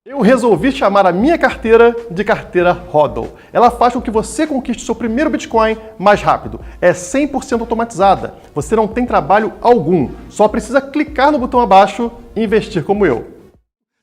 Eu resolvi chamar a minha carteira de carteira HODL. Ela faz com que você conquiste seu primeiro Bitcoin mais rápido. É 100% automatizada. Você não tem trabalho algum. Só precisa clicar no botão abaixo e investir como eu.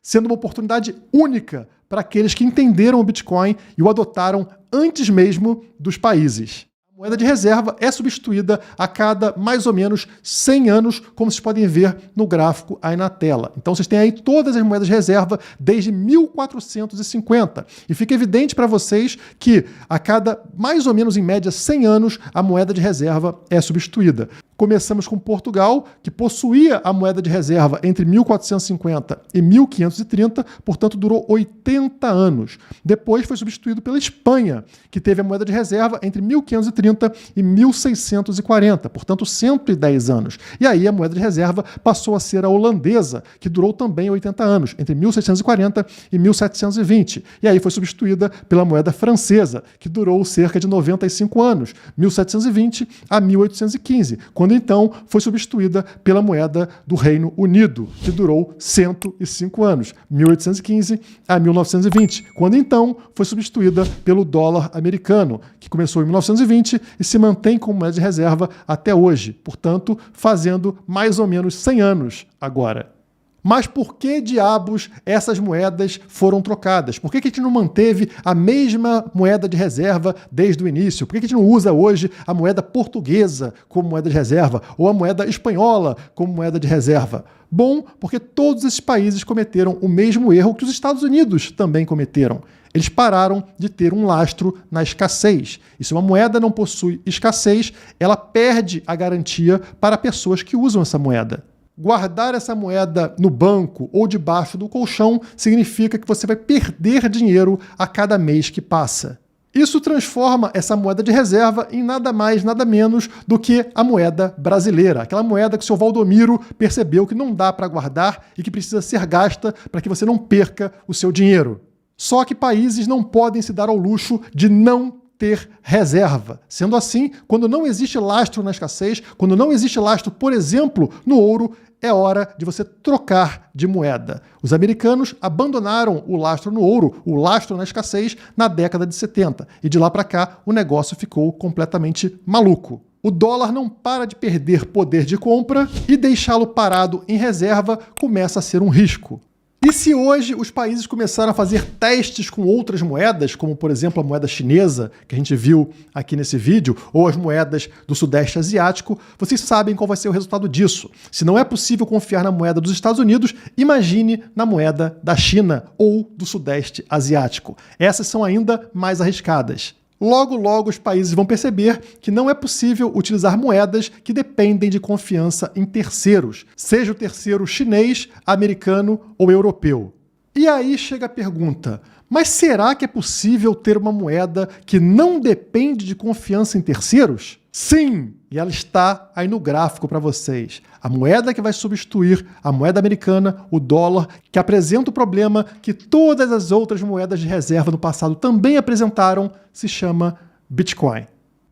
Sendo uma oportunidade única para aqueles que entenderam o Bitcoin e o adotaram antes mesmo dos países. A moeda de reserva é substituída a cada mais ou menos 100 anos, como vocês podem ver no gráfico aí na tela. Então vocês têm aí todas as moedas de reserva desde 1450. E fica evidente para vocês que a cada mais ou menos em média 100 anos a moeda de reserva é substituída. Começamos com Portugal, que possuía a moeda de reserva entre 1450 e 1530, portanto durou 80 anos. Depois foi substituído pela Espanha, que teve a moeda de reserva entre 1530 e 1640, portanto 110 anos. E aí a moeda de reserva passou a ser a holandesa, que durou também 80 anos, entre 1640 e 1720. E aí foi substituída pela moeda francesa, que durou cerca de 95 anos, 1720 a 1815, quando então foi substituída pela moeda do Reino Unido, que durou 105 anos, 1815 a 1920, quando então foi substituída pelo dólar americano, que começou em 1920 e se mantém como moeda de reserva até hoje, portanto, fazendo mais ou menos 100 anos agora. Mas por que diabos essas moedas foram trocadas? Por que a gente não manteve a mesma moeda de reserva desde o início? Por que a gente não usa hoje a moeda portuguesa como moeda de reserva ou a moeda espanhola como moeda de reserva? Bom, porque todos esses países cometeram o mesmo erro que os Estados Unidos também cometeram. Eles pararam de ter um lastro na escassez. E se uma moeda não possui escassez, ela perde a garantia para pessoas que usam essa moeda. Guardar essa moeda no banco ou debaixo do colchão significa que você vai perder dinheiro a cada mês que passa. Isso transforma essa moeda de reserva em nada mais, nada menos do que a moeda brasileira. Aquela moeda que o seu Valdomiro percebeu que não dá para guardar e que precisa ser gasta para que você não perca o seu dinheiro. Só que países não podem se dar ao luxo de não ter reserva. Sendo assim, quando não existe lastro na escassez, quando não existe lastro, por exemplo, no ouro, é hora de você trocar de moeda. Os americanos abandonaram o lastro no ouro, o lastro na escassez, na década de 70. E de lá para cá, o negócio ficou completamente maluco. O dólar não para de perder poder de compra e deixá-lo parado em reserva começa a ser um risco. E se hoje os países começaram a fazer testes com outras moedas, como por exemplo a moeda chinesa, que a gente viu aqui nesse vídeo, ou as moedas do Sudeste Asiático, vocês sabem qual vai ser o resultado disso. Se não é possível confiar na moeda dos Estados Unidos, imagine na moeda da China ou do Sudeste Asiático. Essas são ainda mais arriscadas. Logo, logo os países vão perceber que não é possível utilizar moedas que dependem de confiança em terceiros, seja o terceiro chinês, americano ou europeu. E aí chega a pergunta, mas será que é possível ter uma moeda que não depende de confiança em terceiros? Sim! E ela está aí no gráfico para vocês. A moeda que vai substituir a moeda americana, o dólar, que apresenta o problema que todas as outras moedas de reserva no passado também apresentaram, se chama Bitcoin.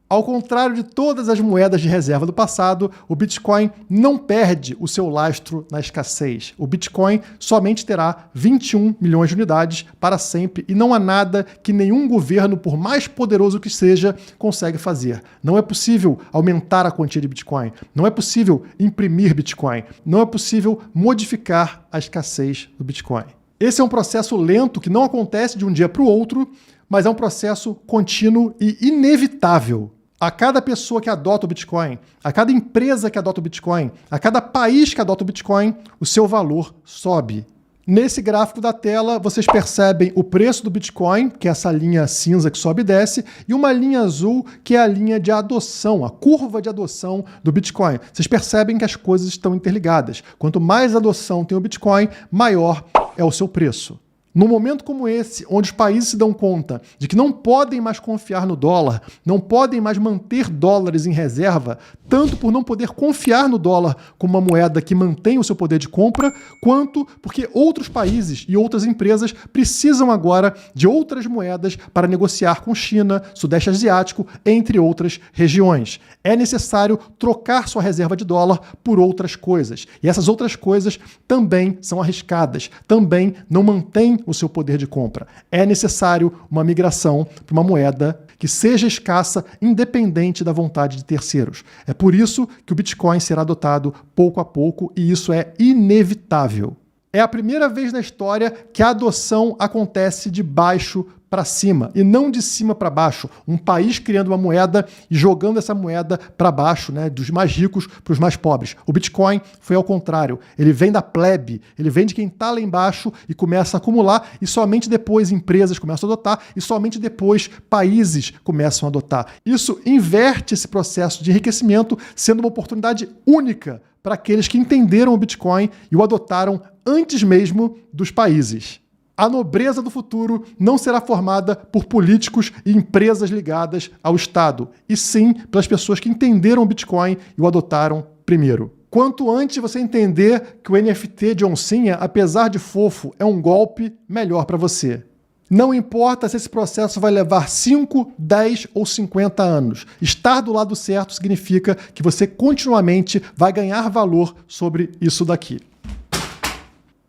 Ao contrário de todas as moedas de reserva do passado, o Bitcoin não perde o seu lastro na escassez. O Bitcoin somente terá 21 milhões de unidades para sempre e não há nada que nenhum governo, por mais poderoso que seja, consegue fazer. Não é possível aumentar a quantia de Bitcoin, não é possível imprimir Bitcoin, não é possível modificar a escassez do Bitcoin. Esse é um processo lento que não acontece de um dia para o outro, mas é um processo contínuo e inevitável. A cada pessoa que adota o Bitcoin, a cada empresa que adota o Bitcoin, a cada país que adota o Bitcoin, o seu valor sobe. Nesse gráfico da tela, vocês percebem o preço do Bitcoin, que é essa linha cinza que sobe e desce, e uma linha azul, que é a linha de adoção, a curva de adoção do Bitcoin. Vocês percebem que as coisas estão interligadas. Quanto mais adoção tem o Bitcoin, maior é o seu preço. Num momento como esse, onde os países se dão conta de que não podem mais confiar no dólar, não podem mais manter dólares em reserva, tanto por não poder confiar no dólar como uma moeda que mantém o seu poder de compra, quanto porque outros países e outras empresas precisam agora de outras moedas para negociar com China, Sudeste Asiático, entre outras regiões. É necessário trocar sua reserva de dólar por outras coisas. E essas outras coisas também são arriscadas, também não mantêm o seu poder de compra. É necessário uma migração para uma moeda que seja escassa, independente da vontade de terceiros. É por isso que o Bitcoin será adotado pouco a pouco e isso é inevitável. É a primeira vez na história que a adoção acontece de baixo para cima e não de cima para baixo. Um país criando uma moeda e jogando essa moeda para baixo, né, dos mais ricos para os mais pobres. O Bitcoin foi ao contrário. Ele vem da plebe, ele vem de quem está lá embaixo e começa a acumular e somente depois empresas começam a adotar e somente depois países começam a adotar. Isso inverte esse processo de enriquecimento, sendo uma oportunidade única para aqueles que entenderam o Bitcoin e o adotaram antes mesmo dos países. A nobreza do futuro não será formada por políticos e empresas ligadas ao Estado, e sim pelas pessoas que entenderam o Bitcoin e o adotaram primeiro. Quanto antes você entender que o NFT de oncinha, apesar de fofo, é um golpe, melhor para você. Não importa se esse processo vai levar 5, 10 ou 50 anos. Estar do lado certo significa que você continuamente vai ganhar valor sobre isso daqui.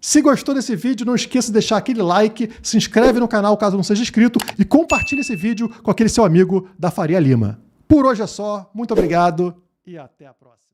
Se gostou desse vídeo, não esqueça de deixar aquele like, se inscreve no canal caso não seja inscrito e compartilhe esse vídeo com aquele seu amigo da Faria Lima. Por hoje é só, muito obrigado e até a próxima.